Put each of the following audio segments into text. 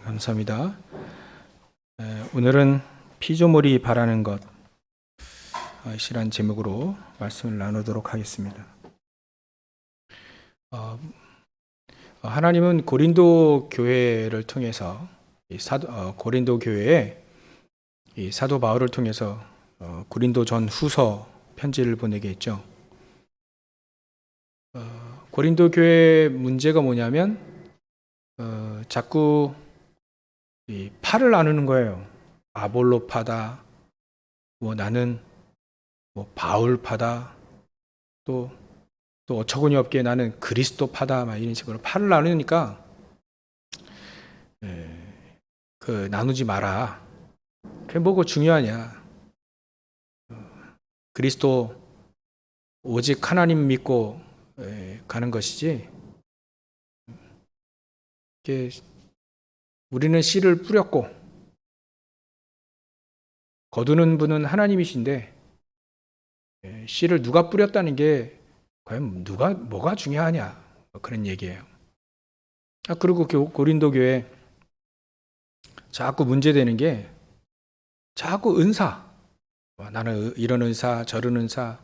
감사합니다. 오늘은 피조물이 바라는 것 이란 제목으로 말씀을 나누도록 하겠습니다. 하나님은 고린도 교회를 통해서 고린도 교회에 이 사도 바울을 통해서 고린도 전 후서 편지를 보내게 했죠. 고린도 교회 문제가 뭐냐면 자꾸 이 파를 나누는 거예요. 아볼로파다, 나는 바울파다, 또 어처구니 없게 나는 그리스도파다, 막 이런 식으로 파를 나누니까 나누지 마라. 그게 뭐고 중요하냐? 그리스도 오직 하나님 믿고 가는 것이지. 우리는 씨를 뿌렸고 거두는 분은 하나님이신데 씨를 누가 뿌렸다는 게 과연 뭐가 중요하냐, 그런 얘기예요. 그리고 고린도 교회 자꾸 문제되는 게 자꾸 은사, 나는 이런 은사 저런 은사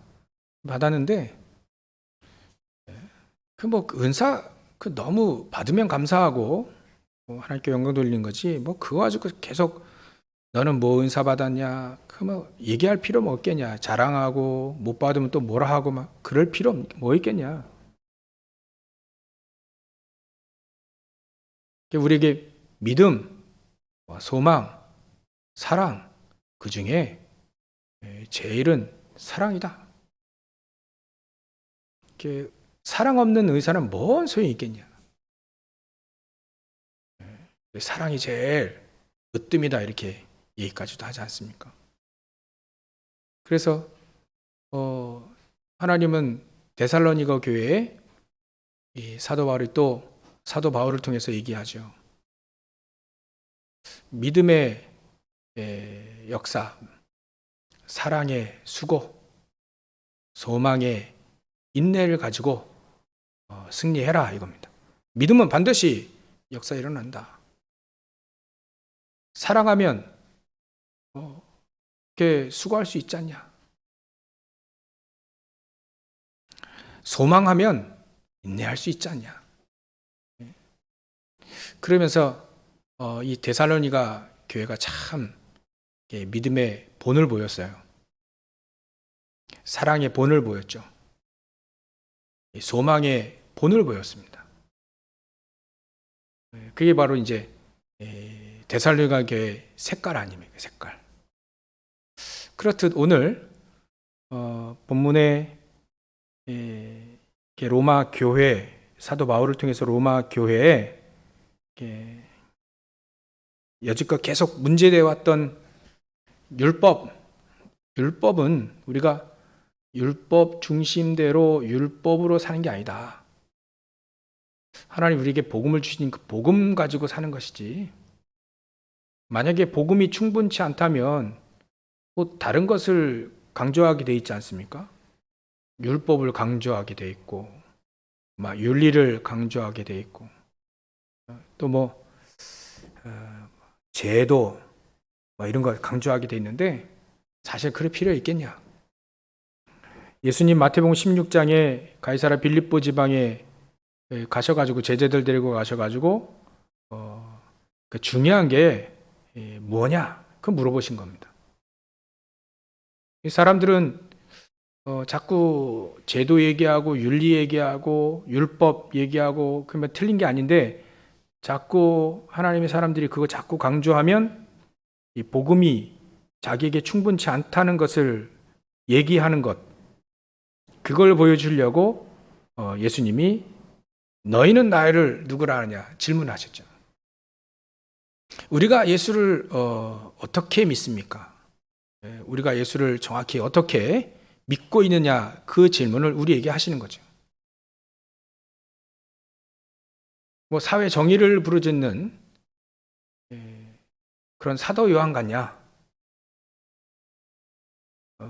받았는데 은사 너무 받으면 감사하고 하나님께 영광 돌리는 거지 그거 가지고 계속 너는 뭐 은사 받았냐 얘기할 필요 뭐 없겠냐, 자랑하고 못 받으면 또 뭐라 하고 막 그럴 필요 뭐 있겠냐. 우리에게 믿음, 소망, 사랑, 그 중에 제일은 사랑이다. 사랑 없는 의사는 뭔 소용이 있겠냐. 사랑이 제일 으뜸이다, 이렇게 얘기까지도 하지 않습니까? 그래서 하나님은 데살로니가 교회에 이 사도 바울이 또 사도 바울을 통해서 얘기하죠. 믿음의 역사, 사랑의 수고, 소망의 인내를 가지고 승리해라, 이겁니다. 믿음은 반드시 역사 일어난다. 사랑하면 이렇게 수고할 수 있지 않냐. 소망하면 인내할 수 있지 않냐. 그러면서 이 데살로니가 교회가 참 믿음의 본을 보였어요. 사랑의 본을 보였죠. 소망의 본을 보였습니다. 그게 바로 이제 데살로니가 교회의 색깔 아닙니까? 색깔. 그렇듯 오늘 본문에 로마 교회, 사도 바울을 통해서 로마 교회에 여지껏 계속 문제되어 왔던 율법은 우리가 율법 중심대로 율법으로 사는 게 아니다. 하나님 우리에게 복음을 주신 그 복음 가지고 사는 것이지. 만약에 복음이 충분치 않다면 다른 것을 강조하게 돼 있지 않습니까? 율법을 강조하게 돼 있고, 윤리를 강조하게 돼 있고, 또 제도 이런 걸 강조하게 돼 있는데 사실 그럴 필요 있겠냐? 예수님 마태복음 16장에 가이사랴 빌립보 지방에 가셔가지고 제자들 데리고 가셔가지고 그 중요한 게 뭐냐? 그 물어보신 겁니다. 이 사람들은 자꾸 제도 얘기하고 윤리 얘기하고 율법 얘기하고 그러면 틀린 게 아닌데 자꾸 하나님의 사람들이 그거 자꾸 강조하면 이 복음이 자기에게 충분치 않다는 것을 얘기하는 것, 그걸 보여주려고 예수님이 너희는 나를 누구라 하느냐 질문하셨죠. 우리가 예수를 어떻게 믿습니까? 우리가 예수를 정확히 어떻게 믿고 있느냐, 그 질문을 우리에게 하시는 거죠. 사회 정의를 부르짖는 그런 사도 요한 같냐?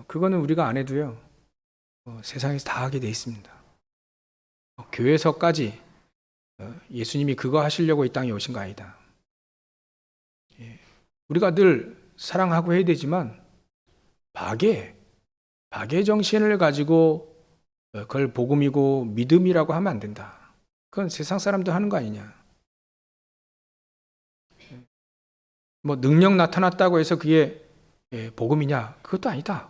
그거는 우리가 안 해도요, 세상에서 다 하게 돼 있습니다. 교회에서까지 예수님이 그거 하시려고 이 땅에 오신 거 아니다. 우리가 늘 사랑하고 해야 되지만 박애 정신을 가지고 그걸 복음이고 믿음이라고 하면 안 된다. 그건 세상 사람도 하는 거 아니냐. 뭐 능력 나타났다고 해서 그게 복음이냐? 그것도 아니다.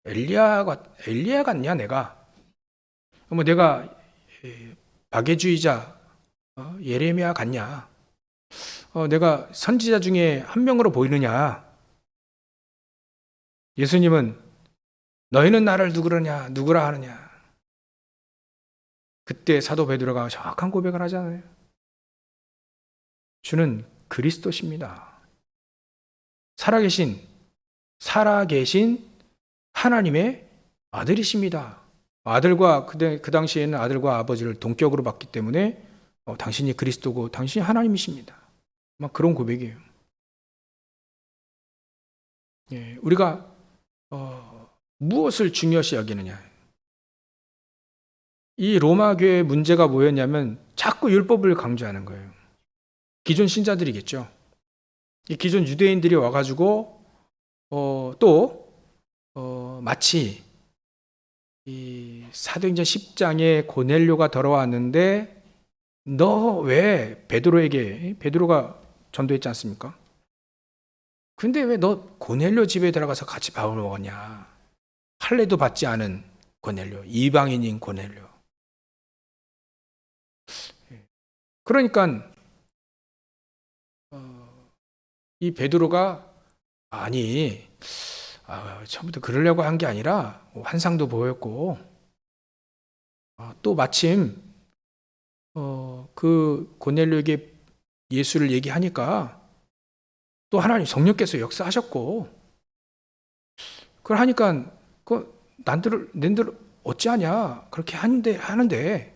엘리야 같냐 내가? 뭐 내가 박애주의자 예레미야 같냐? 내가 선지자 중에 한 명으로 보이느냐? 예수님은 너희는 나를 누구라 하느냐? 그때 사도 베드로가 정확한 고백을 하잖아요. 주는 그리스도십니다. 살아계신 하나님의 아들이십니다. 아들과 그 당시에는 아들과 아버지를 동격으로 봤기 때문에 당신이 그리스도고 당신이 하나님이십니다. 막 그런 고백이에요. 예, 우리가 무엇을 중요시 여기느냐. 이 로마 교회의 문제가 뭐였냐면 자꾸 율법을 강조하는 거예요. 기존 신자들이겠죠. 이 기존 유대인들이 와가지고 마치 이 사도행전 10장에 고넬료가 들어왔는데 너 왜 베드로가 전도했지 않습니까? 근데 왜 너 고넬료 집에 들어가서 같이 밥을 먹었냐? 할례도 받지 않은 고넬료, 이방인인 고넬료. 그러니까 이 베드로가 처음부터 그러려고 한 게 아니라 환상도 보였고 또 마침 그 고넬료에게 예수를 얘기하니까 또 하나님 성령께서 역사하셨고 그걸 하니까 난들 어찌하냐 그렇게 하는데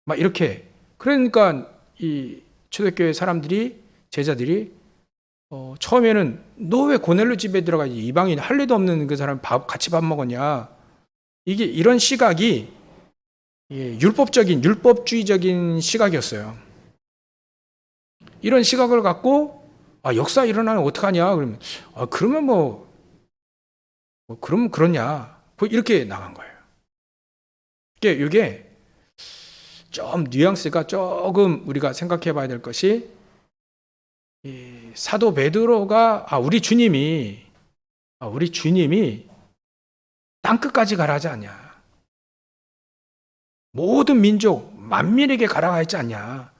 막 이렇게 그러니까 이 초대교회 제자들이 처음에는 너 왜 고넬료 집에 들어가 이방인 할례도 없는 그 사람 같이 밥 먹었냐 이게 이런 시각이 율법주의적인 시각이었어요. 이런 시각을 갖고 역사 일어나면 어떡하냐 그러면 그러면 그러면 그러냐 이렇게 나간 거예요. 이게 좀 뉘앙스가 조금 우리가 생각해 봐야 될 것이 사도 베드로가 우리 주님이 땅끝까지 가라 하지 않냐. 모든 민족 만민에게 가라 하지 않냐.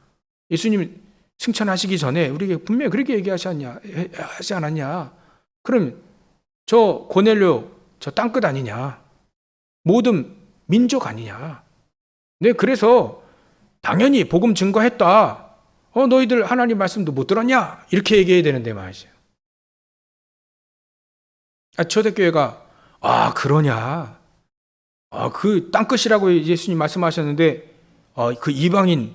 예수님이 승천하시기 전에 우리에게 분명히 그렇게 하지 않았냐. 그럼 저 고넬료 저 땅끝 아니냐. 모든 민족 아니냐. 네, 그래서 당연히 복음 증거했다. 너희들 하나님 말씀도 못 들었냐? 이렇게 얘기해야 되는데 말이죠. 초대교회가 그러냐? 그 땅끝이라고 예수님 말씀하셨는데 그 이방인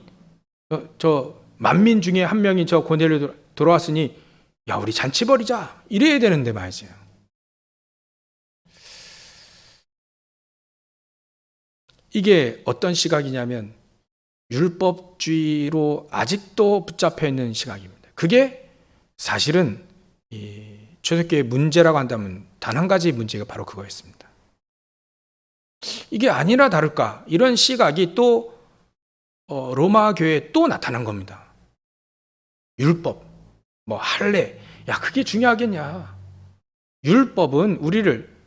저 만민 중에 한 명이 저 고넬료 들어왔으니 우리 잔치 벌이자 이래야 되는데 말이죠. 이게 어떤 시각이냐면 율법주의로 아직도 붙잡혀 있는 시각입니다. 그게 사실은 이 초대교회의 문제라고 한다면 단 한 가지 문제가 바로 그거였습니다. 이게 아니나 다를까 이런 시각이 또 로마 교회에 또 나타난 겁니다. 율법, 할례, 그게 중요하겠냐? 율법은 우리를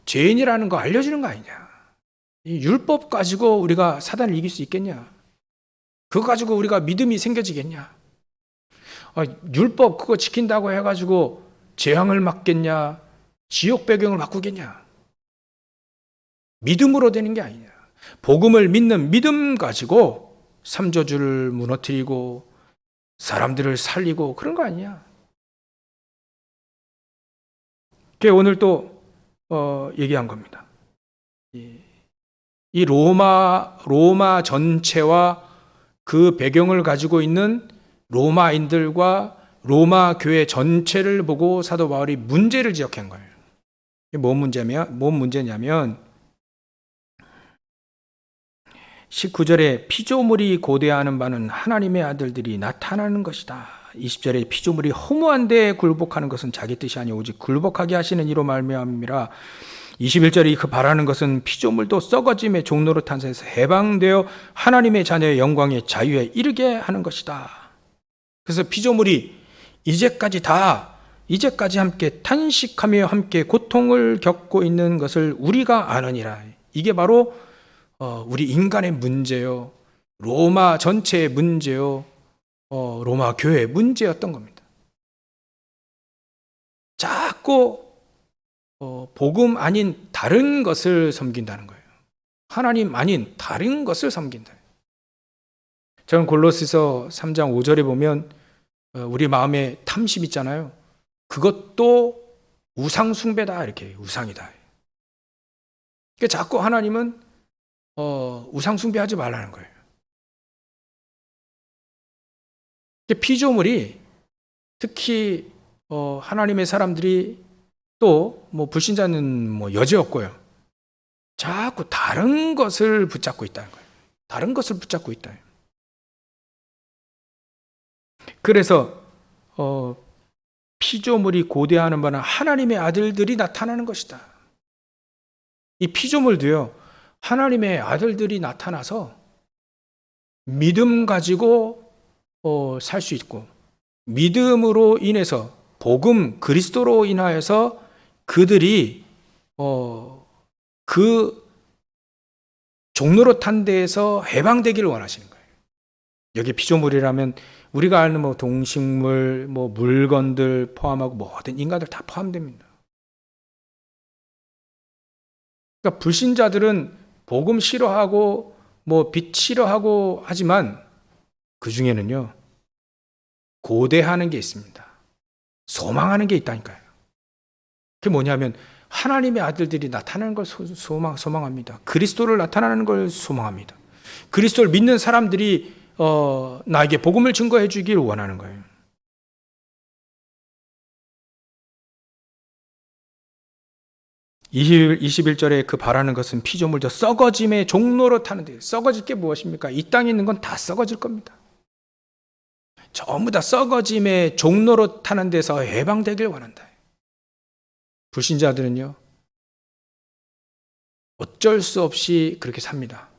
죄인이라는 거 알려주는 거 아니냐? 이 율법 가지고 우리가 사단을 이길 수 있겠냐? 그거 가지고 우리가 믿음이 생겨지겠냐? 율법 그거 지킨다고 해가지고 재앙을 막겠냐? 지옥 배경을 바꾸겠냐? 믿음으로 되는 게 아니냐? 복음을 믿는 믿음 가지고 삼저주를 무너뜨리고 사람들을 살리고 그런 거 아니냐? 그게 오늘 또 얘기한 겁니다. 이 로마 전체와 그 배경을 가지고 있는 로마인들과 로마 교회 전체를 보고 사도 바울이 문제를 지적한 거예요. 이게 뭔 문제냐면 19절에 피조물이 고대하는 바는 하나님의 아들들이 나타나는 것이다. 20절에 피조물이 허무한데 굴복하는 것은 자기 뜻이 아니오 오직 굴복하게 하시는 이로 말미암음이라. 21절에 그 바라는 것은 피조물도 썩어짐의 종로로 탄생해서 해방되어 하나님의 자녀의 영광의 자유에 이르게 하는 것이다. 그래서 피조물이 이제까지 함께 탄식하며 함께 고통을 겪고 있는 것을 우리가 아느니라. 이게 바로 우리 인간의 문제요, 로마 전체의 문제요, 로마 교회의 문제였던 겁니다. 자꾸 복음 아닌 다른 것을 섬긴다는 거예요. 하나님 아닌 다른 것을 섬긴다. 저는 골로새서 3장 5절에 보면 우리 마음에 탐심 있잖아요. 그것도 우상 숭배다 이렇게 우상이다. 그러니까 자꾸 하나님은 우상 숭배하지 말라는 거예요. 피조물이 특히 하나님의 사람들이 또 뭐 불신자는 뭐 여지없고요. 자꾸 다른 것을 붙잡고 있다는 거예요. 다른 것을 붙잡고 있다. 그래서 피조물이 고대하는 바는 하나님의 아들들이 나타나는 것이다. 이 피조물도요, 하나님의 아들들이 나타나서 믿음 가지고 살 수 있고, 믿음으로 인해서 복음 그리스도로 인하여서 그들이 그 종로로 탄 데에서 해방되기를 원하시는 거예요. 여기 피조물이라면 우리가 아는 뭐 동식물, 뭐 물건들 포함하고 모든 인간들 다 포함됩니다. 그러니까 불신자들은 복음 싫어하고 뭐 빛 싫어하고 하지만 그 중에는요, 고대하는 게 있습니다. 소망하는 게 있다니까요. 그게 뭐냐면 하나님의 아들들이 나타나는 걸 소망합니다. 그리스도를 나타나는 걸 소망합니다. 그리스도를 믿는 사람들이 나에게 복음을 증거해 주기를 원하는 거예요. (20) 21절에 그 바라는 것은 피조물도 썩어짐의 종로로 타는데, 썩어질 게 무엇입니까? 이 땅에 있는 건 다 썩어질 겁니다. 전부 다 썩어짐의 종로로 타는 데서 해방되길 원한다. 불신자들은요, 어쩔 수 없이 그렇게 삽니다.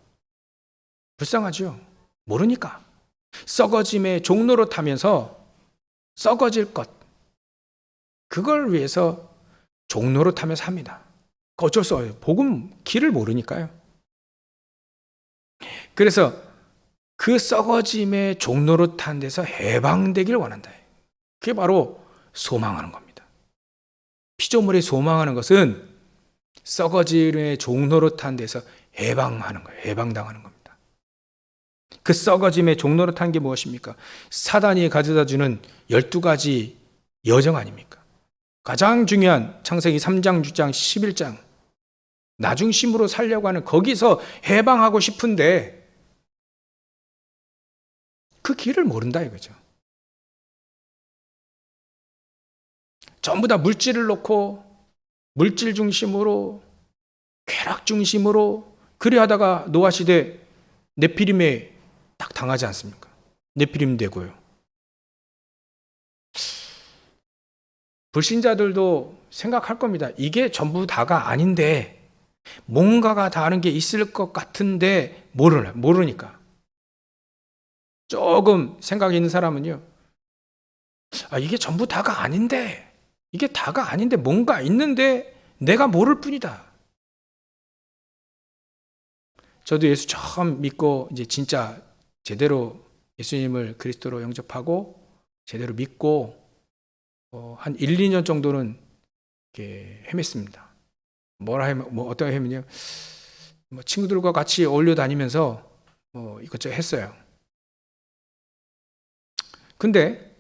불쌍하죠? 모르니까. 썩어짐의 종로로 타면서 썩어질 것, 그걸 위해서 종로로 타면서 합니다. 어쩔 수 없어요. 복음 길을 모르니까요. 그래서 그 썩어짐의 종로로 탄 데서 해방되길 원한다. 그게 바로 소망하는 겁니다. 피조물이 소망하는 것은 썩어짐의 종로로 탄 데서 해방하는 거예요. 해방당하는 겁니다. 그 썩어짐의 종로로 탄 게 무엇입니까? 사단이 가져다주는 12가지 여정 아닙니까? 가장 중요한 창세기 3장, 6장, 11장 나중심으로 살려고 하는, 거기서 해방하고 싶은데 그 길을 모른다 이거죠. 전부 다 물질을 놓고 물질 중심으로, 쾌락 중심으로 그리 하다가 노아 시대 네피림에 딱 당하지 않습니까? 네피림 되고요. 불신자들도 생각할 겁니다. 이게 전부 다가 아닌데 뭔가가 다른 게 있을 것 같은데 모르니까. 조금 생각 있는 사람은요, 이게 전부 다가 아닌데, 이게 다가 아닌데 뭔가 있는데 내가 모를 뿐이다. 저도 예수 처음 믿고 이제 진짜 제대로 예수님을 그리스도로 영접하고 제대로 믿고 한 1, 2년 정도는 이렇게 헤맸습니다. 어떤 헤매냐, 뭐 친구들과 같이 어울려 다니면서 이것저것 했어요. 근데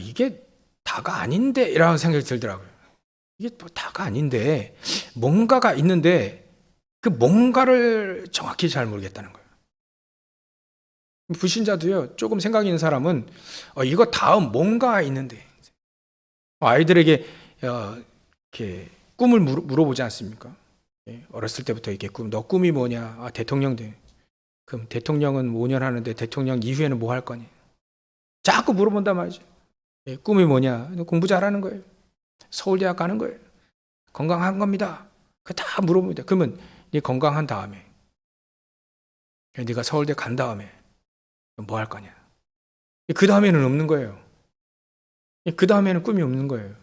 이게 다가 아닌데 이라는 생각이 들더라고요. 이게 뭐 다가 아닌데 뭔가가 있는데 그 뭔가를 정확히 잘 모르겠다는 거예요. 불신자도요, 조금 생각 있는 사람은 이거 다음 뭔가 있는데, 아이들에게 이렇게 꿈을 물어보지 않습니까? 어렸을 때부터 이렇게 너 꿈이 뭐냐? 대통령 돼. 그럼 대통령은 5년 하는데 대통령 이후에는 뭐 할 거니? 자꾸 물어본단 말이죠. 꿈이 뭐냐? 공부 잘하는 거예요. 서울대학 가는 거예요. 건강한 겁니다. 그 다 물어봅니다. 그러면 네 건강한 다음에 네가 서울대 간 다음에 뭐 할 거냐? 그 다음에는 없는 거예요. 그 다음에는 꿈이 없는 거예요.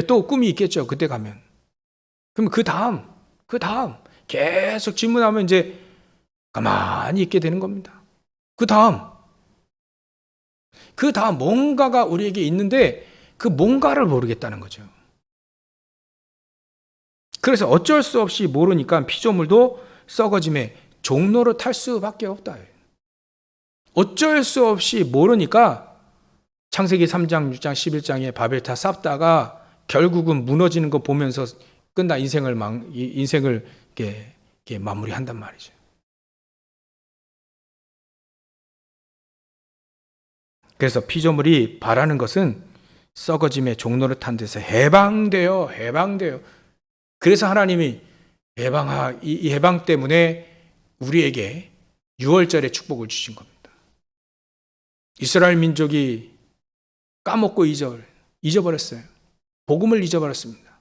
또 꿈이 있겠죠. 그때 가면. 그럼 그 다음 계속 질문하면 이제 가만히 있게 되는 겁니다. 그 다음 뭔가가 우리에게 있는데 그 뭔가를 모르겠다는 거죠. 그래서 어쩔 수 없이 모르니까 피조물도 썩어짐의 종로를 탈 수밖에 없다. 어쩔 수 없이 모르니까 창세기 3장, 6장, 11장에 바벨탑 쌓다가 결국은 무너지는 거 보면서 끝나 인생을 이렇게 마무리한단 말이죠. 그래서 피조물이 바라는 것은 썩어짐의 종로를 탄 데서 해방돼요. 그래서 하나님이 이 해방 때문에 우리에게 유월절의 축복을 주신 겁니다. 이스라엘 민족이 까먹고 잊어버렸어요. 복음을 잊어버렸습니다.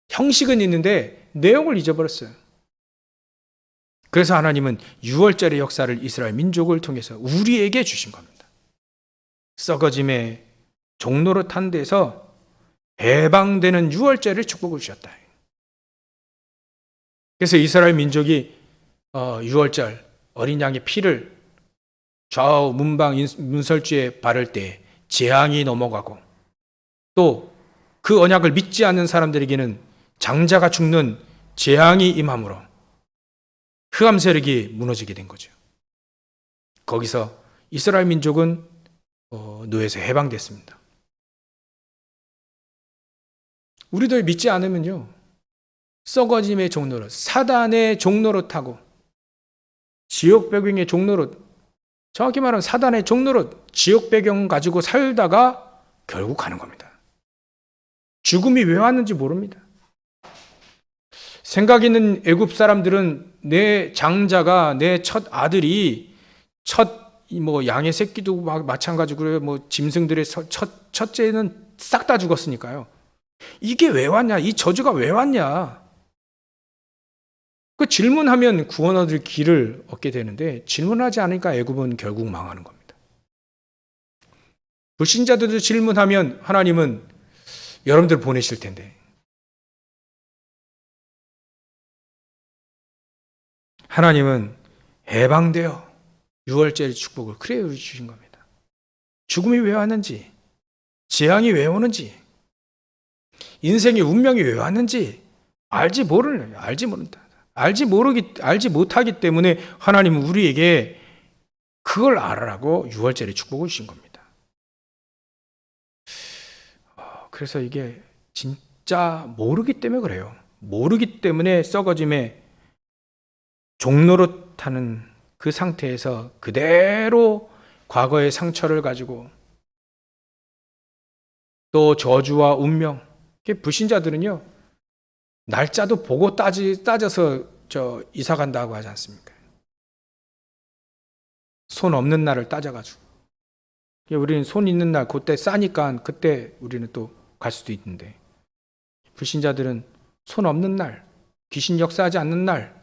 형식은 있는데 내용을 잊어버렸어요. 그래서 하나님은 유월절의 역사를 이스라엘 민족을 통해서 우리에게 주신 겁니다. 썩어짐의 종로를 탄 데서 해방되는 유월절의 축복을 주셨다. 그래서 이스라엘 민족이 유월절 어린 양의 피를 좌우 문방 문설주에 바를 때 재앙이 넘어가고 또 그 언약을 믿지 않는 사람들에게는 장자가 죽는 재앙이 임함으로 흑암 세력이 무너지게 된 거죠. 거기서 이스라엘 민족은 노예에서 해방됐습니다. 우리도 믿지 않으면요, 썩어짐의 종로로, 사단의 종로로 타고 지옥 배경의 종로로, 정확히 말하면 사단의 종로로 지옥 배경 가지고 살다가 결국 가는 겁니다. 죽음이 왜 왔는지 모릅니다. 생각 있는 애굽 사람들은 내 장자가, 내 첫 아들이, 양의 새끼도 마찬가지고요, 짐승들의 첫째는 싹 다 죽었으니까요. 이게 왜 왔냐? 이 저주가 왜 왔냐? 그 질문하면 구원 얻을 길을 얻게 되는데 질문하지 않으니까 애굽은 결국 망하는 겁니다. 불신자들도 질문하면 하나님은 여러분들 보내실 텐데, 하나님은 해방되어 유월절의 축복을 그래 주신 겁니다. 죽음이 왜 왔는지, 재앙이 왜 오는지, 인생의 운명이 왜 왔는지 알지 모른다. 알지 못하기 때문에 하나님은 우리에게 그걸 알아라고 유월절의 축복을 주신 겁니다. 그래서 이게 진짜 모르기 때문에 그래요. 모르기 때문에 썩어짐의 종로로 타는 그 상태에서 그대로 과거의 상처를 가지고 또 저주와 운명, 불신자들은요, 날짜도 보고 따져서 이사 간다고 하지 않습니까? 손 없는 날을 따져가지고. 우리는 손 있는 날, 그때 싸니까 그때 우리는 또 갈 수도 있는데, 불신자들은 손 없는 날, 귀신 역사하지 않는 날,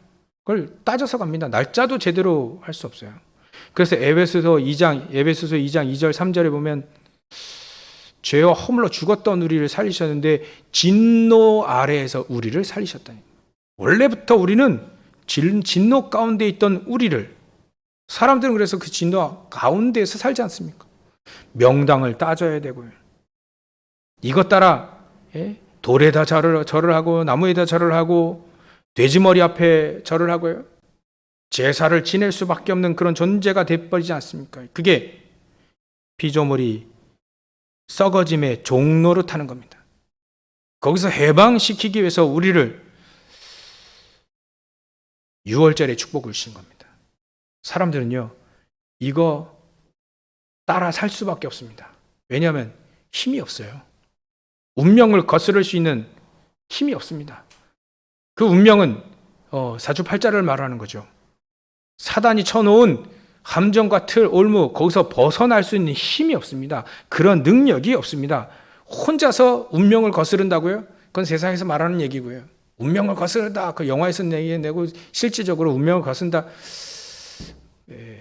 그걸 따져서 갑니다. 날짜도 제대로 할 수 없어요. 그래서 에베소서 2장 2절 3절에 보면 죄와 허물로 죽었던 우리를 살리셨는데 진노 아래에서 우리를 살리셨다니. 원래부터 우리는 진노 가운데 있던 우리를, 사람들은 그래서 그 진노 가운데에서 살지 않습니까? 명당을 따져야 되고요. 이것 따라 돌에다 절을 하고 나무에다 절을 하고 돼지머리 앞에 절을 하고요. 제사를 지낼 수밖에 없는 그런 존재가 돼버리지 않습니까? 그게 피조물이 썩어짐의 종로로 타는 겁니다. 거기서 해방시키기 위해서 우리를 유월절의 축복을 주신 겁니다. 사람들은요, 이거 따라 살 수밖에 없습니다. 왜냐하면 힘이 없어요. 운명을 거스를 수 있는 힘이 없습니다. 그 운명은 사주팔자를 말하는 거죠. 사단이 쳐놓은 함정과 틀, 올무, 거기서 벗어날 수 있는 힘이 없습니다. 그런 능력이 없습니다. 혼자서 운명을 거스른다고요? 그건 세상에서 말하는 얘기고요. 운명을 거스른다. 그 영화에서 내고 실질적으로 운명을 거스른다.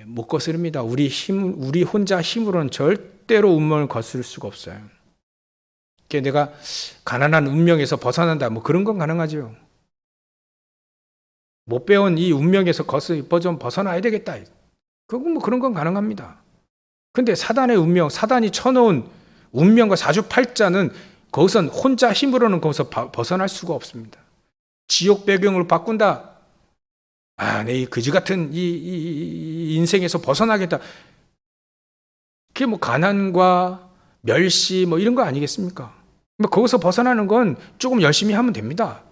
못 거스릅니다. 우리 혼자 힘으로는 절대로 운명을 거스를 수가 없어요. 내가 가난한 운명에서 벗어난다. 뭐 그런 건 가능하죠. 못 배운 이 운명에서 벗어나야 되겠다. 뭐 그런 건 가능합니다. 근데 사단의 운명, 사단이 쳐놓은 운명과 사주팔자는 거기선 혼자 힘으로는 거기서 벗어날 수가 없습니다. 지옥 배경으로 바꾼다. 내 이 그지 같은 이 인생에서 벗어나겠다. 그게 뭐 가난과 멸시 뭐 이런 거 아니겠습니까? 뭐 거기서 벗어나는 건 조금 열심히 하면 됩니다.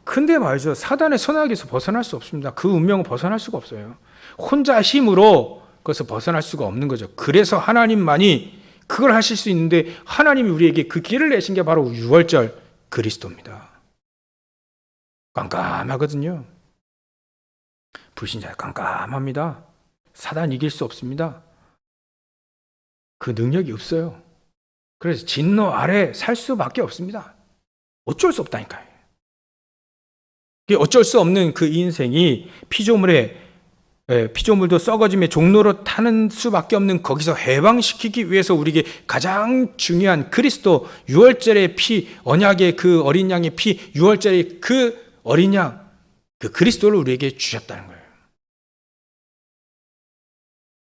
근데 말이죠. 사단의 선악에서 벗어날 수 없습니다. 그 운명은 벗어날 수가 없어요. 혼자 힘으로 그것을 벗어날 수가 없는 거죠. 그래서 하나님만이 그걸 하실 수 있는데 하나님이 우리에게 그 길을 내신 게 바로 유월절 그리스도입니다. 깜깜하거든요. 불신자 깜깜합니다. 사단 이길 수 없습니다. 그 능력이 없어요. 그래서 진노 아래 살 수밖에 없습니다. 어쩔 수 없다니까요. 어쩔 수 없는 그 인생이 피조물도 썩어짐의 종로로 타는 수밖에 없는 거기서 해방시키기 위해서 우리에게 가장 중요한 그리스도 유월절의 피, 언약의 그 어린 양의 피, 유월절의 그 어린 양, 그 그리스도를 우리에게 주셨다는 거예요.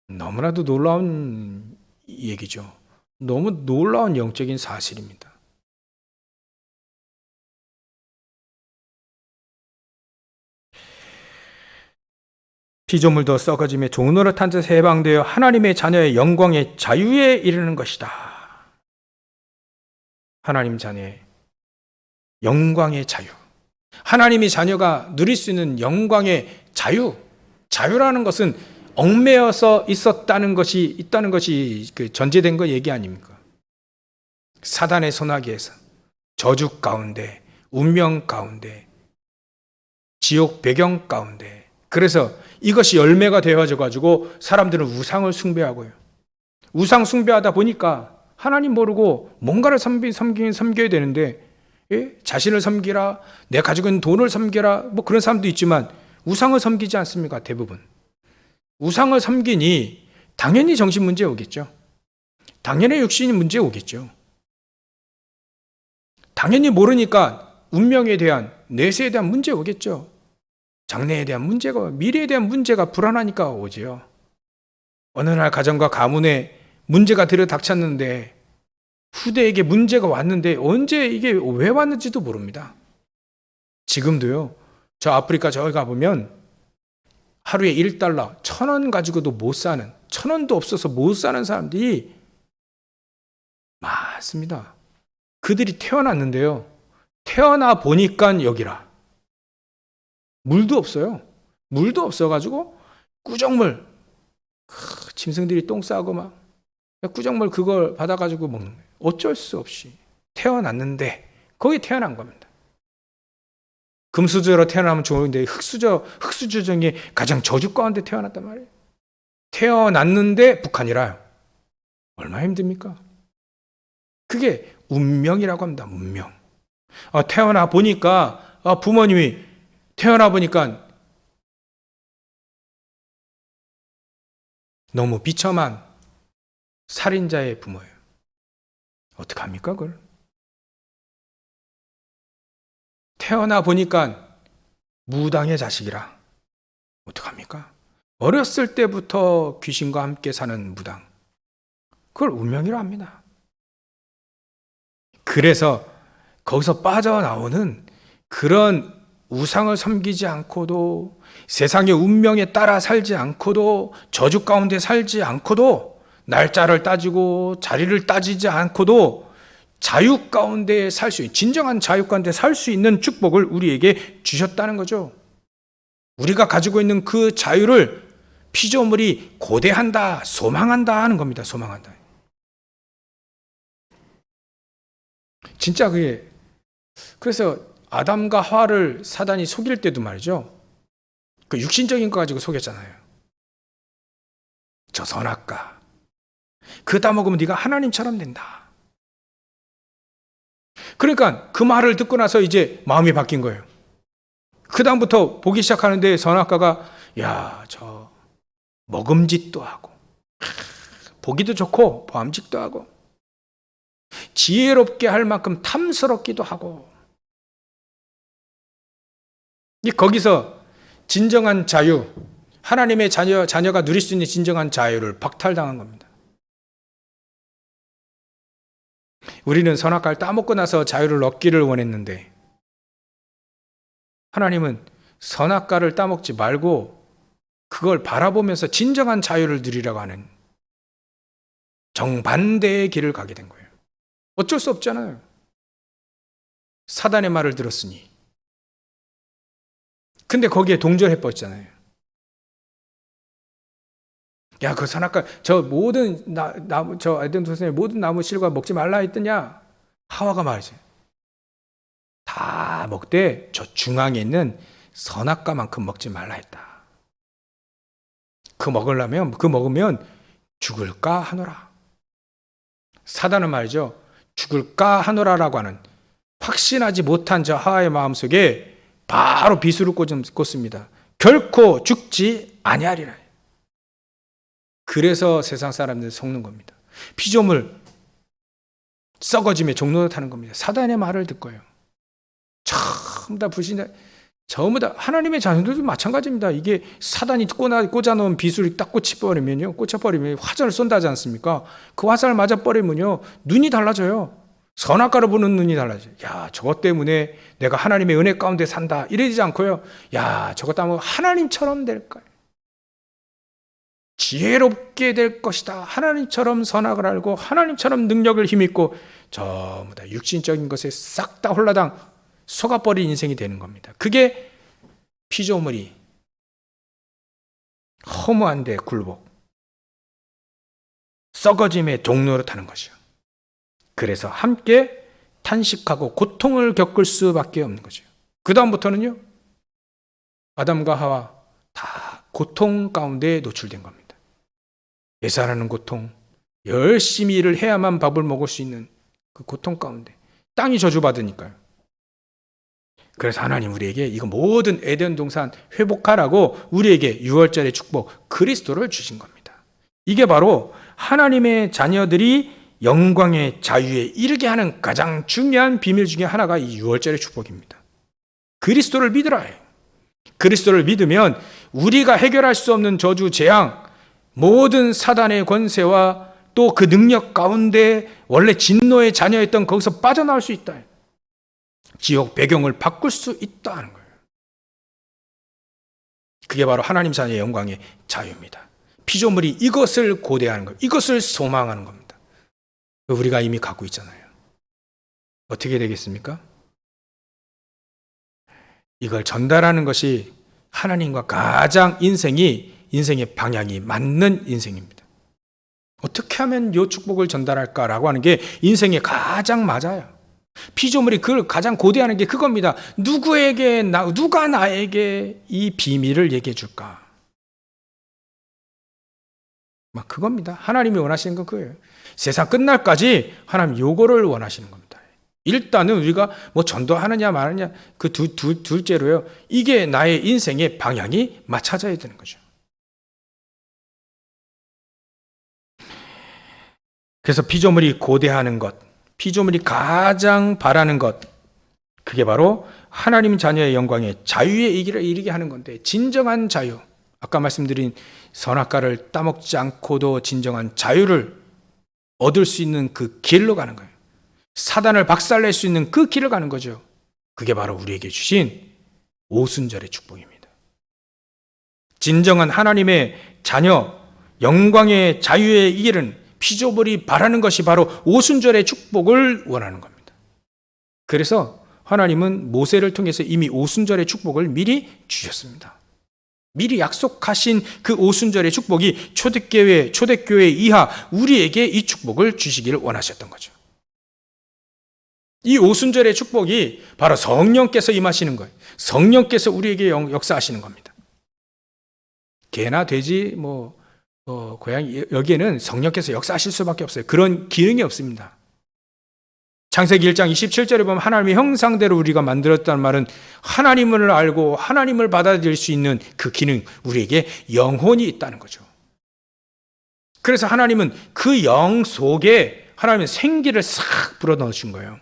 너무나도 놀라운 얘기죠. 너무 놀라운 영적인 사실입니다. 피조물도 썩어짐에 종로로 탄 데서 해방되어 하나님의 자녀의 영광의 자유에 이르는 것이다. 하나님 자녀의 영광의 자유. 하나님의 자녀가 누릴 수 있는 영광의 자유. 자유라는 것은 얽매여서 있다는 것이 그 전제된 거 얘기 아닙니까? 사단의 손아귀에서 저주 가운데, 운명 가운데, 지옥 배경 가운데. 그래서 이것이 열매가 되어져 가지고 사람들은 우상을 숭배하고요. 우상 숭배하다 보니까 하나님 모르고 뭔가를 섬겨야 되는데 자신을 섬기라, 내 가지고 있는 돈을 섬기라, 뭐 그런 사람도 있지만 우상을 섬기지 않습니까? 대부분. 우상을 섬기니 당연히 정신 문제 오겠죠. 당연히 육신이 문제 오겠죠. 당연히 모르니까 운명에 대한, 내세에 대한 문제 오겠죠. 장래에 대한 문제가, 미래에 대한 문제가 불안하니까 오지요. 어느 날 가정과 가문에 문제가 들여닥쳤는데 후대에게 문제가 왔는데 언제 이게 왜 왔는지도 모릅니다. 지금도요. 저 아프리카 저기 가보면 하루에 1달러, 1,000원 가지고도 못 사는, 1,000원도 없어서 못 사는 사람들이 많습니다. 그들이 태어났는데요. 태어나 보니까 여기라. 물도 없어요. 물도 없어가지고 꾸정물, 짐승들이 똥 싸고 막 꾸정물 그걸 받아가지고 먹는 거예요. 어쩔 수 없이 태어났는데 거기 태어난 겁니다. 금수저로 태어나면 좋은데 흙수저 중에 가장 저주 가운데 태어났단 말이에요. 태어났는데 북한이라요. 얼마나 힘듭니까? 그게 운명이라고 합니다. 운명. 태어나 보니까 부모님이 태어나 보니까 너무 비참한 살인자의 부모예요. 어떡합니까 그걸? 태어나 보니까 무당의 자식이라. 어떡합니까? 어렸을 때부터 귀신과 함께 사는 무당. 그걸 운명이라 합니다. 그래서 거기서 빠져나오는 그런 우상을 섬기지 않고도 세상의 운명에 따라 살지 않고도 저주 가운데 살지 않고도 날짜를 따지고 자리를 따지지 않고도 자유 가운데 살 수 있는, 진정한 자유 가운데 살 수 있는 축복을 우리에게 주셨다는 거죠. 우리가 가지고 있는 그 자유를 피조물이 고대한다, 소망한다 하는 겁니다. 소망한다. 진짜 그게, 그래서 아담과 하와를 사단이 속일 때도 말이죠. 그 육신적인 거 가지고 속였잖아요. 저 선악과 그거 따먹으면 네가 하나님처럼 된다. 그러니까 그 말을 듣고 나서 이제 마음이 바뀐 거예요. 그 다음부터 보기 시작하는데 선악과가 저 먹음직도 하고 보기도 좋고 보암직도 하고 지혜롭게 할 만큼 탐스럽기도 하고, 거기서 진정한 자유, 하나님의 자녀가 누릴 수 있는 진정한 자유를 박탈당한 겁니다. 우리는 선악과를 따먹고 나서 자유를 얻기를 원했는데 하나님은 선악과를 따먹지 말고 그걸 바라보면서 진정한 자유를 누리라고 하는 정반대의 길을 가게 된 거예요. 어쩔 수 없잖아요. 사단의 말을 들었으니. 근데 거기에 동조해 버렸잖아요. 그 선악과 저 모든 나무 저 에덴 동산의 모든 나무 실과 먹지 말라 했더냐? 하와가 말이지. 다 먹되 저 중앙에 있는 선악과만큼 먹지 말라 했다. 그 먹으면 죽을까 하노라. 사단은 말이죠. 죽을까 하노라라고 하는 확신하지 못한 저 하와의 마음속에 바로 비수를 꽂습니다. 결코 죽지 아니하리라. 그래서 세상 사람들이 속는 겁니다. 피조물 썩어짐의 종로를 타는 겁니다. 사단의 말을 듣고요. 전부 다 불신자, 전부 다 하나님의 자녀들도 마찬가지입니다. 이게 사단이 꽂아놓은 비수를 딱 꽂혀버리면 화살을 쏜다지 않습니까? 그 화살을 맞아버리면요 눈이 달라져요. 선악과를 보는 눈이 달라져요. 저것 때문에 내가 하나님의 은혜 가운데 산다 이러지 않고요. 저것 때문에 하나님처럼 될 거야. 지혜롭게 될 것이다. 하나님처럼 선악을 알고 하나님처럼 능력을 힘입고 전부 다 육신적인 것에 싹 다 홀라당 속아버린 인생이 되는 겁니다. 그게 피조물이 허무한데 굴복, 썩어짐의 종로로 타는 것이요. 그래서 함께 탄식하고 고통을 겪을 수밖에 없는 거죠. 그 다음부터는요, 아담과 하와 다 고통 가운데 노출된 겁니다. 예산하는 고통, 열심히 일을 해야만 밥을 먹을 수 있는 그 고통 가운데 땅이 저주받으니까요. 그래서 하나님 우리에게 이거 모든 에덴 동산 회복하라고 우리에게 유월절의 축복 그리스도를 주신 겁니다. 이게 바로 하나님의 자녀들이 영광의 자유에 이르게 하는 가장 중요한 비밀 중에 하나가 이 유월절의 축복입니다. 그리스도를 믿으라 해요. 그리스도를 믿으면 우리가 해결할 수 없는 저주, 재앙, 모든 사단의 권세와 또 그 능력 가운데 원래 진노의 자녀였던 거기서 빠져나올 수 있다. 지옥 배경을 바꿀 수 있다는 거예요. 그게 바로 하나님 자녀의 영광의 자유입니다. 피조물이 이것을 고대하는 거예요. 이것을 소망하는 겁니다. 우리가 이미 갖고 있잖아요. 어떻게 되겠습니까? 이걸 전달하는 것이 하나님과 가장 인생의 방향이 맞는 인생입니다. 어떻게 하면 이 축복을 전달할까라고 하는 게 인생에 가장 맞아요. 피조물이 그걸 가장 고대하는 게 그겁니다. 누가 나에게 이 비밀을 얘기해 줄까? 막 그겁니다. 하나님이 원하시는 건 그거예요. 세상 끝날까지 하나님 요거를 원하시는 겁니다. 일단은 우리가 뭐 전도하느냐 마느냐 그 둘째로요. 이게 나의 인생의 방향이 맞춰져야 되는 거죠. 그래서 피조물이 고대하는 것, 피조물이 가장 바라는 것, 그게 바로 하나님 자녀의 영광의 자유에 이르게 하는 건데, 진정한 자유, 아까 말씀드린 선악과를 따먹지 않고도 진정한 자유를 얻을 수 있는 그 길로 가는 거예요. 사단을 박살낼 수 있는 그 길을 가는 거죠. 그게 바로 우리에게 주신 오순절의 축복입니다. 진정한 하나님의 자녀, 영광의 자유에 이르는 피조물이 바라는 것이 바로 오순절의 축복을 원하는 겁니다. 그래서 하나님은 모세를 통해서 이미 오순절의 축복을 미리 주셨습니다. 미리 약속하신 그 오순절의 축복이 초대교회 이하 우리에게 이 축복을 주시기를 원하셨던 거죠. 이 오순절의 축복이 바로 성령께서 임하시는 거예요. 성령께서 우리에게 역사하시는 겁니다. 개나 돼지, 고양이, 여기에는 성령께서 역사하실 수밖에 없어요. 그런 기능이 없습니다. 창세기 1장 27절에 보면 하나님의 형상대로 우리가 만들었다는 말은 하나님을 알고 하나님을 받아들일 수 있는 그 기능, 우리에게 영혼이 있다는 거죠. 그래서 하나님은 그 영 속에 하나님의 생기를 싹 불어넣으신 거예요.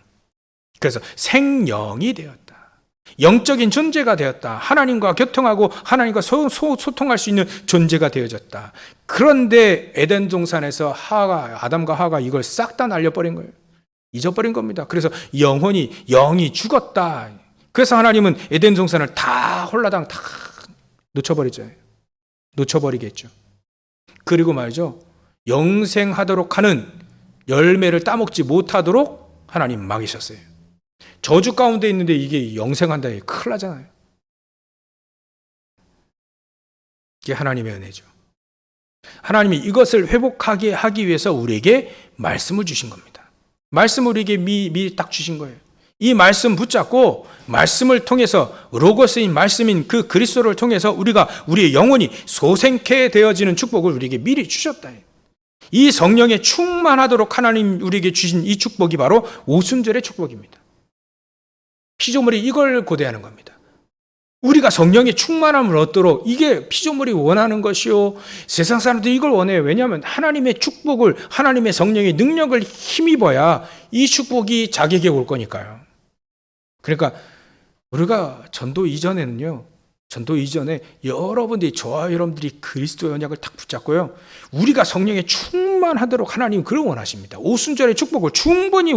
그래서 생령이 되었다. 영적인 존재가 되었다. 하나님과 교통하고 하나님과 소통할 수 있는 존재가 되어졌다. 그런데 에덴 동산에서 아담과 하와가 이걸 싹 다 날려버린 거예요. 잊어버린 겁니다. 그래서 영이 죽었다. 그래서 하나님은 에덴 동산을 다 홀라당 다 놓쳐버리겠죠. 그리고 말이죠, 영생하도록 하는 열매를 따먹지 못하도록 하나님 막이셨어요. 저주 가운데 있는데 이게 영생한다, 큰일 나잖아요. 이게 하나님의 은혜죠. 하나님이 이것을 회복하게 하기 위해서 우리에게 말씀을 주신 겁니다. 말씀을 우리에게 미리 딱 주신 거예요. 이 말씀 붙잡고 말씀을 통해서, 로고스인 말씀인 그 그리스도를 통해서 우리의 영혼이 소생케 되어지는 축복을 우리에게 미리 주셨다. 이 성령에 충만하도록 하나님 우리에게 주신 이 축복이 바로 오순절의 축복입니다. 피조물이 이걸 고대하는 겁니다. 우리가 성령의 충만함을 얻도록, 이게 피조물이 원하는 것이요, 세상 사람들이 이걸 원해요. 왜냐하면 하나님의 축복을, 하나님의 성령의 능력을 힘입어야 이 축복이 자기에게 올 거니까요. 그러니까 우리가 전도 이전에 저와 여러분들이 그리스도 언약을 딱 붙잡고요, 우리가 성령에 충만하도록 하나님 그걸 원하십니다. 오순절의 축복을 충분히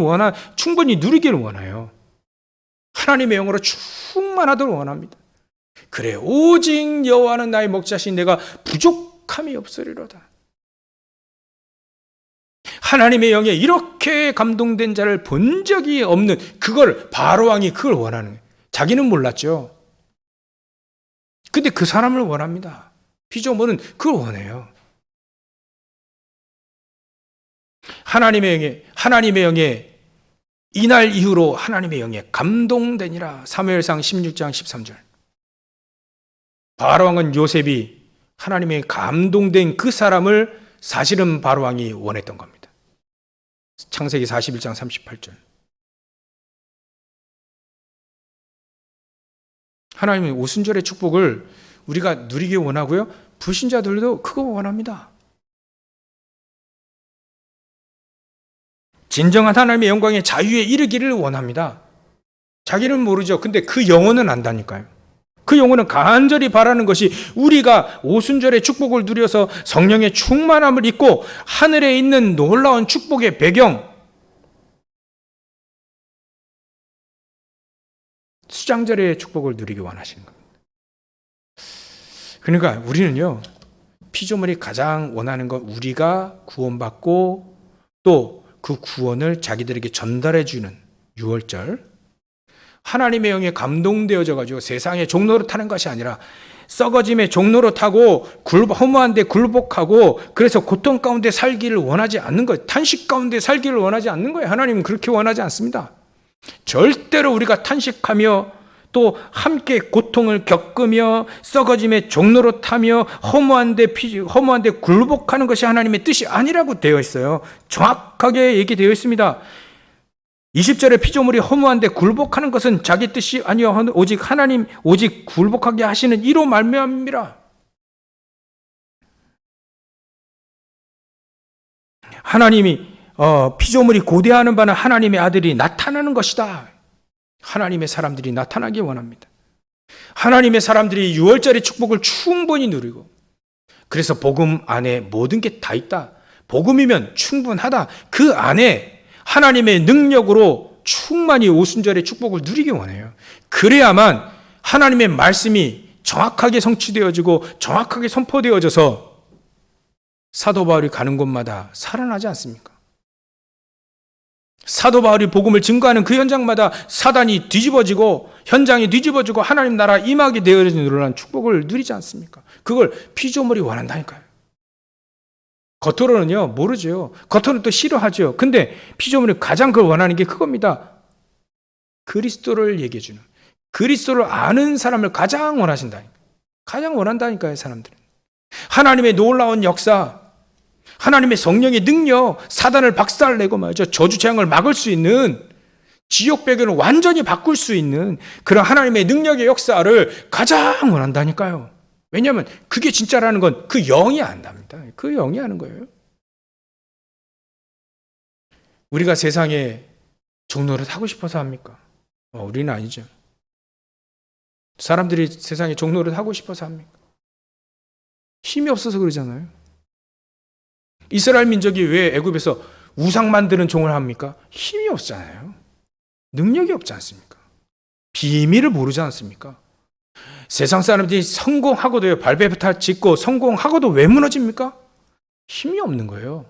누리기를 원해요. 하나님의 영으로 충만하도록 원합니다. 그래, 오직 여호와는 나의 목자신, 내가 부족함이 없으리로다. 하나님의 영에 이렇게 감동된 자를 본 적이 없는, 그걸 바로 왕이 그걸 원하는 거예요. 자기는 몰랐죠. 근데 그 사람을 원합니다. 피조물은 그걸 원해요. 하나님의 영에 이날 이후로 하나님의 영에 감동되니라. 사무엘상 16장 13절. 바로왕은 요셉이 하나님의 감동된 그 사람을 사실은 바로왕이 원했던 겁니다. 창세기 41장 38절. 하나님의 오순절의 축복을 우리가 누리기 원하고요, 불신자들도 그거 원합니다. 진정한 하나님의 영광의 자유에 이르기를 원합니다. 자기는 모르죠. 근데 그 영혼은 안다니까요. 그 영혼은 간절히 바라는 것이 우리가 오순절의 축복을 누려서 성령의 충만함을 입고 하늘에 있는 놀라운 축복의 배경, 수장절의 축복을 누리기 원하시는 겁니다. 그러니까 우리는요, 피조물이 가장 원하는 건 우리가 구원받고 또 그 구원을 자기들에게 전달해주는 6월절, 하나님의 영에 감동되어져 가지고 세상의 종로로 타는 것이 아니라 썩어짐의 종로로 타고 허무한 데 굴복하고, 그래서 고통 가운데 살기를 원하지 않는 거예요. 탄식 가운데 살기를 원하지 않는 거예요. 하나님은 그렇게 원하지 않습니다. 절대로 우리가 탄식하며 또 함께 고통을 겪으며 썩어짐의 종로로 타며 허무한 데 굴복하는 것이 하나님의 뜻이 아니라고 되어 있어요. 정확하게 얘기되어 있습니다. 20절에 피조물이 허무한 데 굴복하는 것은 자기 뜻이 아니요 오직 굴복하게 하시는 이로 말미암이라. 하나님이 피조물이 고대하는 바는 하나님의 아들이 나타나는 것이다. 하나님의 사람들이 나타나기 원합니다. 하나님의 사람들이 6월절의 축복을 충분히 누리고, 그래서 복음 안에 모든 게 다 있다. 복음이면 충분하다. 그 안에 하나님의 능력으로 충만히 오순절의 축복을 누리기 원해요. 그래야만 하나님의 말씀이 정확하게 성취되어지고 정확하게 선포되어져서 사도 바울이 가는 곳마다 살아나지 않습니까? 사도 바울이 복음을 증거하는 그 현장마다 사단이 뒤집어지고 현장이 뒤집어지고 하나님 나라 임하게 되어지는 놀라운 축복을 누리지 않습니까? 그걸 피조물이 원한다니까요. 겉으로는요, 모르죠. 겉으로는 또 싫어하죠. 근데 피조물이 가장 그걸 원하는 게 그겁니다. 그리스도를 얘기해주는, 그리스도를 아는 사람을 가장 원하신다니까요. 가장 원한다니까요, 사람들은. 하나님의 놀라운 역사, 하나님의 성령의 능력, 사단을 박살내고 말이죠. 저주 재앙을 막을 수 있는, 지옥 배경을 완전히 바꿀 수 있는 그런 하나님의 능력의 역사를 가장 원한다니까요. 왜냐하면 그게 진짜라는 건 그 영이 안답니다. 그 영이 아는 거예요. 우리가 세상에 종노릇 하고 싶어서 합니까? 우리는 아니죠. 사람들이 세상에 종노릇 하고 싶어서 합니까? 힘이 없어서 그러잖아요. 이스라엘 민족이 왜 애굽에서 우상 만드는 종을 합니까? 힘이 없잖아요. 능력이 없지 않습니까? 비밀을 모르지 않습니까? 세상 사람들이 성공하고도요, 발베타 짓고 성공하고도 왜 무너집니까? 힘이 없는 거예요.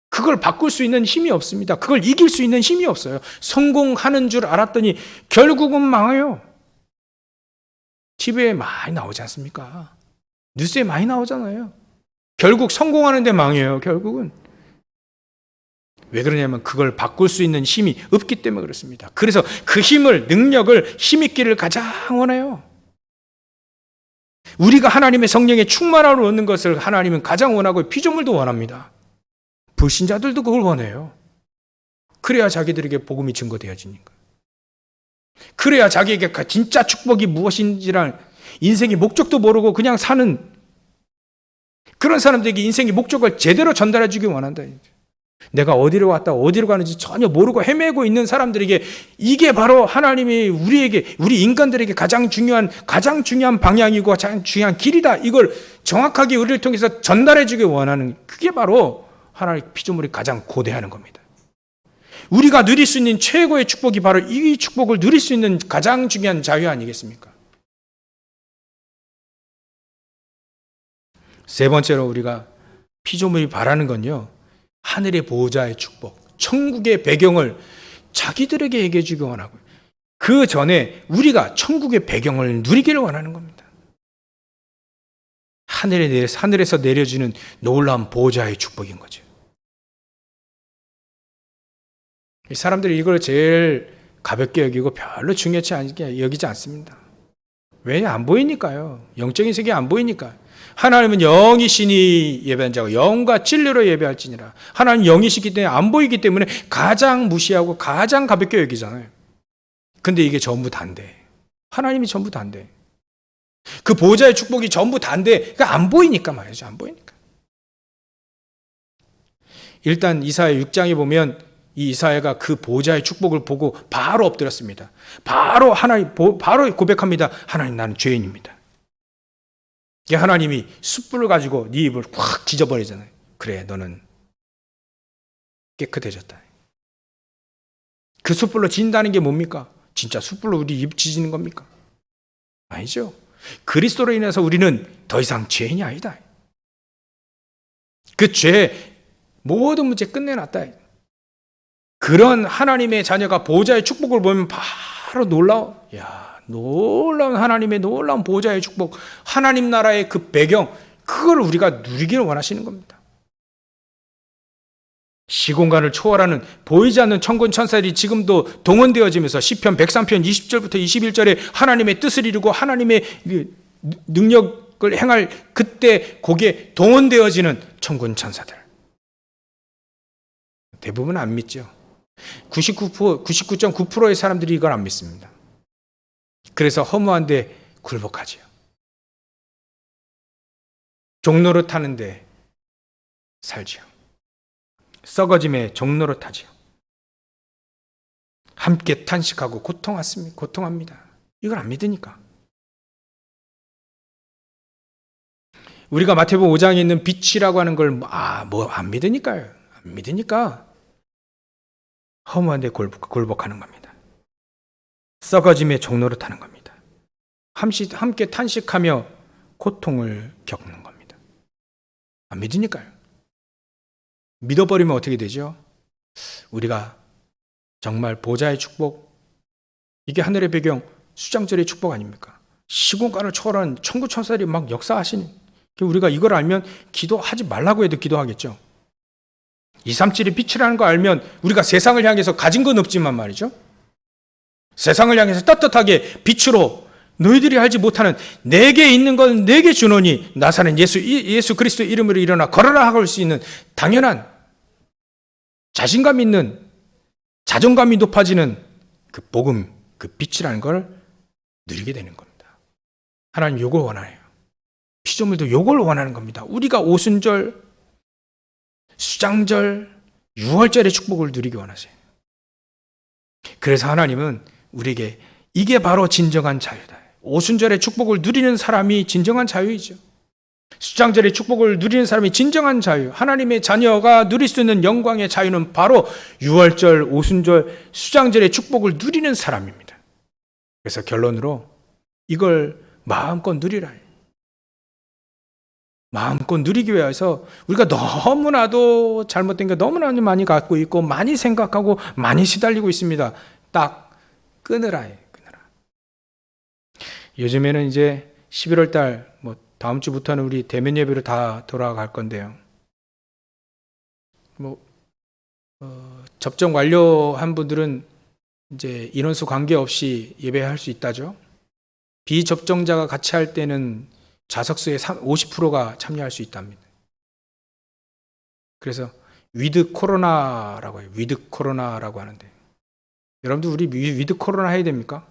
그걸 바꿀 수 있는 힘이 없습니다. 그걸 이길 수 있는 힘이 없어요. 성공하는 줄 알았더니 결국은 망해요. TV에 많이 나오지 않습니까? 뉴스에 많이 나오잖아요. 결국 성공하는데 망해요. 결국은. 왜 그러냐면 그걸 바꿀 수 있는 힘이 없기 때문에 그렇습니다. 그래서 그 힘을, 능력을, 힘있기를 가장 원해요. 우리가 하나님의 성령에 충만함을 얻는 것을 하나님은 가장 원하고 피조물도 원합니다. 불신자들도 그걸 원해요. 그래야 자기들에게 복음이 증거되어지니까. 그래야 자기에게 진짜 축복이 무엇인지랑 인생의 목적도 모르고 그냥 사는 그런 사람들에게 인생의 목적을 제대로 전달해 주기 원한다. 내가 어디로 왔다 어디로 가는지 전혀 모르고 헤매고 있는 사람들에게 이게 바로 하나님이 우리에게, 우리 인간들에게 가장 중요한 방향이고 가장 중요한 길이다. 이걸 정확하게 우리를 통해서 전달해 주기 원하는, 그게 바로 하나님 피조물이 가장 고대하는 겁니다. 우리가 누릴 수 있는 최고의 축복이 바로 이 축복을 누릴 수 있는 가장 중요한 자유 아니겠습니까? 세 번째로 우리가 피조물이 바라는 건요, 하늘의 보호자의 축복, 천국의 배경을 자기들에게 얘기해 주기 원하고, 그 전에 우리가 천국의 배경을 누리기를 원하는 겁니다. 하늘에서 내려주는 놀라운 보호자의 축복인 거죠. 이 사람들이 이걸 제일 가볍게 여기고 별로 중요치 않게 여기지 않습니다. 왜? 안 보이니까요. 영적인 세계에 안 보이니까. 하나님은 영이시니 예배한 자고 영과 진리로 예배할지니라. 하나님 영이시기 때문에 안 보이기 때문에 가장 무시하고 가장 가볍게 여기잖아요. 근데 이게 전부 다인데, 하나님이 전부 다인데, 그 보호자의 축복이 전부 다인데, 그러니까 안 보이니까 말이죠. 안 보이니까. 일단 이사야 6장에 보면 이 이사야가 그 보호자의 축복을 보고 바로 엎드렸습니다. 바로 고백합니다. 하나님, 나는 죄인입니다. 하나님이 숯불을 가지고 네 입을 확 지져버리잖아요. 그래, 너는 깨끗해졌다. 그 숯불로 지진다는 게 뭡니까? 진짜 숯불로 우리 입 지지는 겁니까? 아니죠. 그리스도로 인해서 우리는 더 이상 죄인이 아니다. 그 죄 모든 문제 끝내놨다. 그런 하나님의 자녀가 보호자의 축복을 보면 바로 놀라워. 놀라운 하나님의 놀라운 보호자의 축복, 하나님 나라의 그 배경, 그걸 우리가 누리기를 원하시는 겁니다. 시공간을 초월하는 보이지 않는 천군 천사들이 지금도 동원되어지면서 시편 103편 20절부터 21절에 하나님의 뜻을 이루고 하나님의 능력을 행할 그때 거기에 동원되어지는 천군 천사들. 대부분 안 믿죠. 99.9%의 사람들이 이걸 안 믿습니다. 그래서 허무한데 굴복하지요. 종로를 타는데 살지요. 썩어짐에 종로를 타지요. 함께 탄식하고 고통합니다. 이걸 안 믿으니까. 우리가 마태복음 5장에 있는 빛이라고 하는 걸 안 믿으니까요. 안 믿으니까 허무한데 굴복하는 겁니다. 썩어짐의 종로를 타는 겁니다. 함께 탄식하며 고통을 겪는 겁니다. 안 믿으니까요. 믿어버리면 어떻게 되죠? 우리가 정말 보좌의 축복, 이게 하늘의 배경, 수장절의 축복 아닙니까? 시공간을 초월한 천구 천사들이 막 역사하시는, 우리가 이걸 알면 기도하지 말라고 해도 기도하겠죠. 237이 빛이라는 거 알면 우리가 세상을 향해서 가진 건 없지만 말이죠, 세상을 향해서 떳떳하게 빛으로 너희들이 알지 못하는 내게 있는 건 내게 주노니 나사렛 예수 그리스도 이름으로 일어나 걸어라 하고 할 수 있는 당연한 자신감 있는 자존감이 높아지는 그 복음, 그 빛이라는 걸 누리게 되는 겁니다. 하나님 요걸 원하네요. 피조물도 요걸 원하는 겁니다. 우리가 오순절, 수장절, 유월절의 축복을 누리기 원하세요. 그래서 하나님은 우리에게 이게 바로 진정한 자유다. 오순절의 축복을 누리는 사람이 진정한 자유이죠. 수장절의 축복을 누리는 사람이 진정한 자유, 하나님의 자녀가 누릴 수 있는 영광의 자유는 바로 유월절, 오순절, 수장절의 축복을 누리는 사람입니다. 그래서 결론으로 이걸 마음껏 누리라. 마음껏 누리기 위해서 우리가 너무나도 잘못된 게 너무나도 많이 갖고 있고 많이 생각하고 많이 시달리고 있습니다. 딱 끊으라. 요즘에는 이제 11월 달 다음 주부터는 우리 대면 예배로 다 돌아갈 건데요. 접종 완료한 분들은 이제 인원수 관계없이 예배할 수 있다죠. 비접종자가 같이 할 때는 좌석수의 50%가 참여할 수 있답니다. 그래서 위드 코로나라고 해요. 위드 코로나라고 하는데, 여러분들 우리 위드 코로나 해야 됩니까?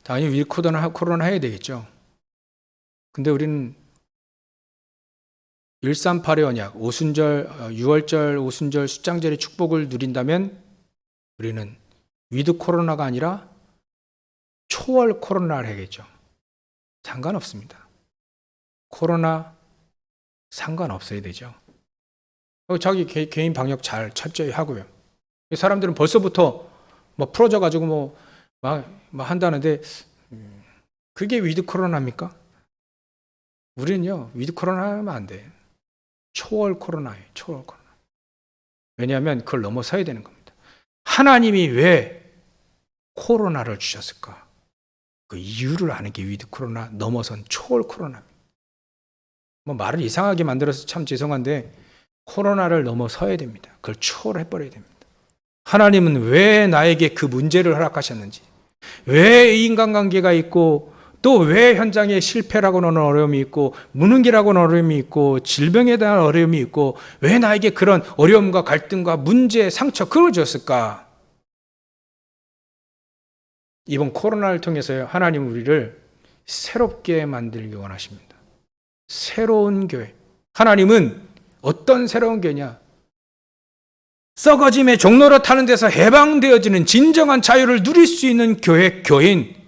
당연히 위드 코로나 해야 되겠죠. 근데 우리는 138의 언약, 오순절, 유월절, 오순절, 수장절의 축복을 누린다면 우리는 위드 코로나가 아니라 초월 코로나를 해야겠죠. 상관없습니다. 코로나 상관없어야 되죠. 자기 개인 방역 잘 철저히 하고요. 사람들은 벌써부터 풀어져가지고 막 한다는데 그게 위드 코로나입니까? 우리는요, 위드 코로나 하면 안 돼. 초월 코로나예요. 초월 코로나. 왜냐하면 그걸 넘어서야 되는 겁니다. 하나님이 왜 코로나를 주셨을까? 그 이유를 아는 게 위드 코로나 넘어선 초월 코로나입니다. 말을 이상하게 만들어서 참 죄송한데 코로나를 넘어서야 됩니다. 그걸 초월해버려야 됩니다. 하나님은 왜 나에게 그 문제를 허락하셨는지, 왜 인간관계가 있고 또 왜 현장에 실패라고 하는 어려움이 있고 무능기라고 하는 어려움이 있고 질병에 대한 어려움이 있고 왜 나에게 그런 어려움과 갈등과 문제, 상처 그걸 줬을까? 이번 코로나를 통해서 하나님은 우리를 새롭게 만들기 원하십니다. 새로운 교회. 하나님은 어떤 새로운 교회냐? 썩어짐의 종로로 타는 데서 해방되어지는 진정한 자유를 누릴 수 있는 교회인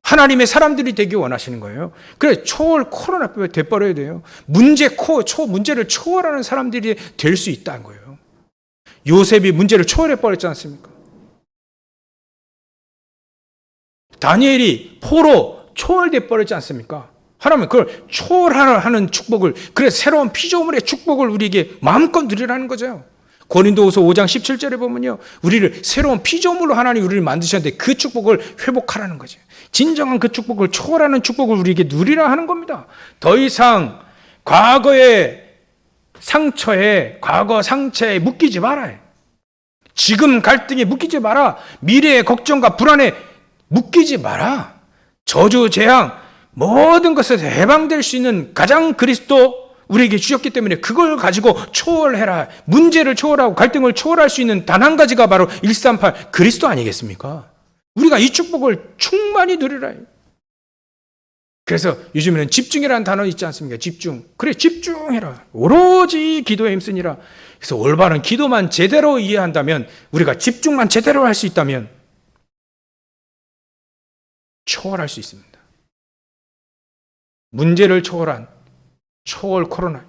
하나님의 사람들이 되기 원하시는 거예요. 그래, 초월 코로나 돼버려야 돼요. 문제를 초월하는 사람들이 될 수 있다는 거예요. 요셉이 문제를 초월해버렸지 않습니까? 다니엘이 포로 초월돼 버렸지 않습니까? 하나님 그걸 초월하는 축복을, 그래 새로운 피조물의 축복을 우리에게 마음껏 누리라는 거죠. 고린도후서 5장 17절에 보면요, 우리를 새로운 피조물로 하나님 우리를 만드셨는데 그 축복을 회복하라는 거죠. 진정한 그 축복을 초월하는 축복을 우리에게 누리라 하는 겁니다. 더 이상 과거의 상처에, 과거 상처에 묶이지 말아요. 지금 갈등에 묶이지 마라. 미래의 걱정과 불안에 묶이지 마라. 저주, 재앙, 모든 것에서 해방될 수 있는 가장 그리스도 우리에게 주셨기 때문에 그걸 가지고 초월해라. 문제를 초월하고 갈등을 초월할 수 있는 단 한 가지가 바로 138 그리스도 아니겠습니까? 우리가 이 축복을 충만히 누리라. 그래서 요즘에는 집중이라는 단어 있지 않습니까? 집중. 그래, 집중해라. 오로지 기도에 힘쓰니라. 그래서 올바른 기도만 제대로 이해한다면, 우리가 집중만 제대로 할 수 있다면 초월할 수 있습니다. 문제를 초월한 초월 코로나.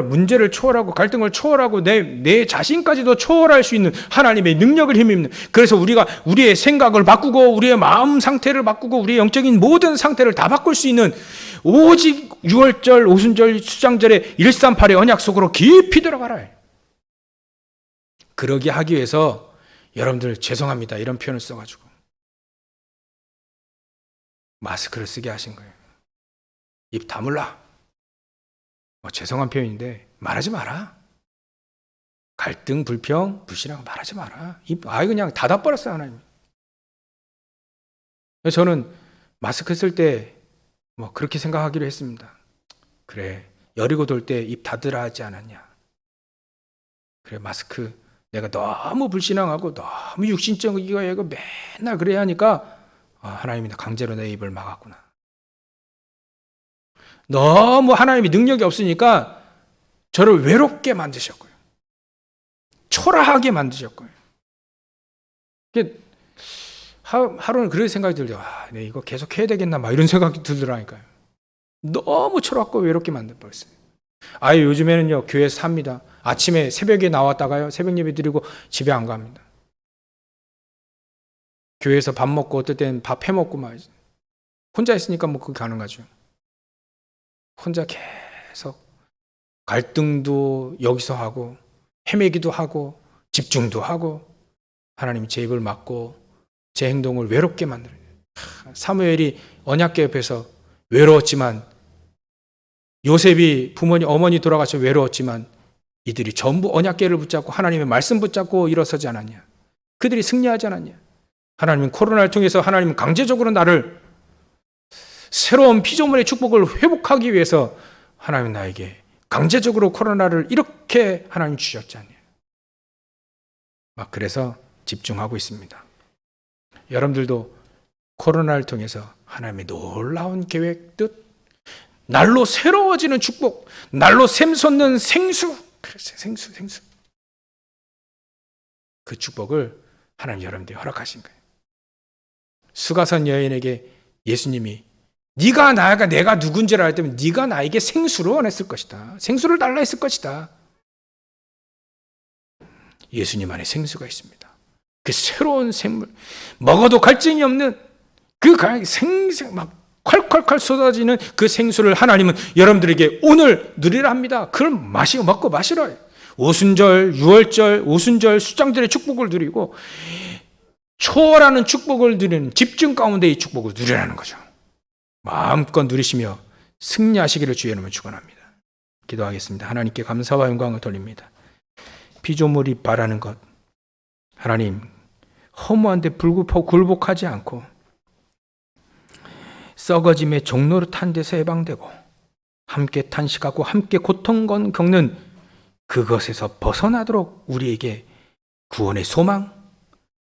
문제를 초월하고 갈등을 초월하고 내 자신까지도 초월할 수 있는 하나님의 능력을 힘입니다. 그래서 우리가 우리의 생각을 바꾸고 우리의 마음 상태를 바꾸고 우리의 영적인 모든 상태를 다 바꿀 수 있는 오직 6월절, 오순절, 수장절의 138의 언약 속으로 깊이 들어가라. 그러기 하기 위해서 여러분들 죄송합니다. 이런 표현을 써가지고 마스크를 쓰게 하신 거예요. 입 다물라. 죄송한 표현인데 말하지 마라. 갈등, 불평, 불신하고 말하지 마라. 입 그냥 닫아버렸어요, 하나님. 저는 마스크 쓸 때 뭐 그렇게 생각하기로 했습니다. 그래, 여리고 돌 때 입 닫으라 하지 않았냐. 그래, 마스크 내가 너무 불신앙하고 너무 육신적이고 맨날 그래야 하니까 하나님이 강제로 내 입을 막았구나. 너무 하나님이 능력이 없으니까 저를 외롭게 만드셨고요. 초라하게 만드셨고요. 하루는 그런 생각이 들죠. 내 이거 계속 해야 되겠나 막 이런 생각이 들더라니까요. 너무 초라하고 외롭게 만들어버렸어요. 요즘에는요, 교회에서 삽니다. 아침에 새벽에 나왔다가요, 새벽 예배 드리고 집에 안 갑니다. 교회에서 밥 먹고 어떨 때는 밥 해먹고 막 혼자 있으니까 뭐 그게 가능하죠. 혼자 계속 갈등도 여기서 하고 헤매기도 하고 집중도 하고 하나님이 제 입을 막고 제 행동을 외롭게 만들어요. 사무엘이 언약궤 옆에서 외로웠지만, 요셉이 어머니 돌아가셔 외로웠지만 이들이 전부 언약궤를 붙잡고 하나님의 말씀 붙잡고 일어서지 않았냐. 그들이 승리하지 않았냐. 하나님은 코로나를 통해서 하나님은 강제적으로 나를 새로운 피조물의 축복을 회복하기 위해서 하나님은 나에게 강제적으로 코로나를 이렇게 하나님 주셨지 않냐. 막 그래서 집중하고 있습니다. 여러분들도 코로나를 통해서 하나님의 놀라운 계획 뜻, 날로 새로워지는 축복, 날로 샘솟는 생수, 그 축복을 하나님 여러분들이 허락하신 거예요. 수가선 여인에게 예수님이 네가 나가 내가 누군지를 알 때면 네가 나에게 생수를 원했을 것이다. 생수를 달라 했을 것이다. 예수님 안에 생수가 있습니다. 그 새로운 생물, 먹어도 갈증이 없는 그 생생 막 콸콸콸 쏟아지는 그 생수를 하나님은 여러분들에게 오늘 누리라 합니다. 그걸 먹고 마시라. 오순절, 유월절, 오순절 수장절의 축복을 누리고 초월하는 축복을 누리는 집중 가운데 이 축복을 누리라는 거죠. 마음껏 누리시며 승리하시기를 주의 이름으로 축원합니다. 기도하겠습니다. 하나님께 감사와 영광을 돌립니다. 피조물이 바라는 것, 하나님 허무한데 굴복하지 않고 썩어짐의 종로로 탄 데서 해방되고 함께 탄식하고 함께 고통 겪는 그것에서 벗어나도록 우리에게 구원의 소망,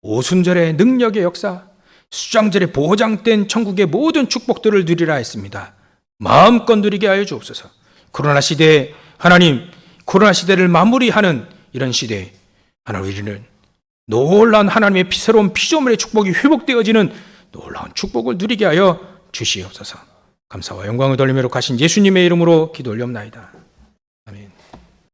오순절의 능력의 역사, 수장절에 보장된 천국의 모든 축복들을 누리라 했습니다. 마음껏 누리게 하여 주옵소서. 코로나 시대에 하나님, 코로나 시대를 마무리하는 이런 시대에 하나님 우리는 놀라운 하나님의 새로운 피조물의 축복이 회복되어지는 놀라운 축복을 누리게 하여 주시옵소서. 감사와 영광을 돌리며 가신 예수님의 이름으로 기도 올려옵나이다. 아멘.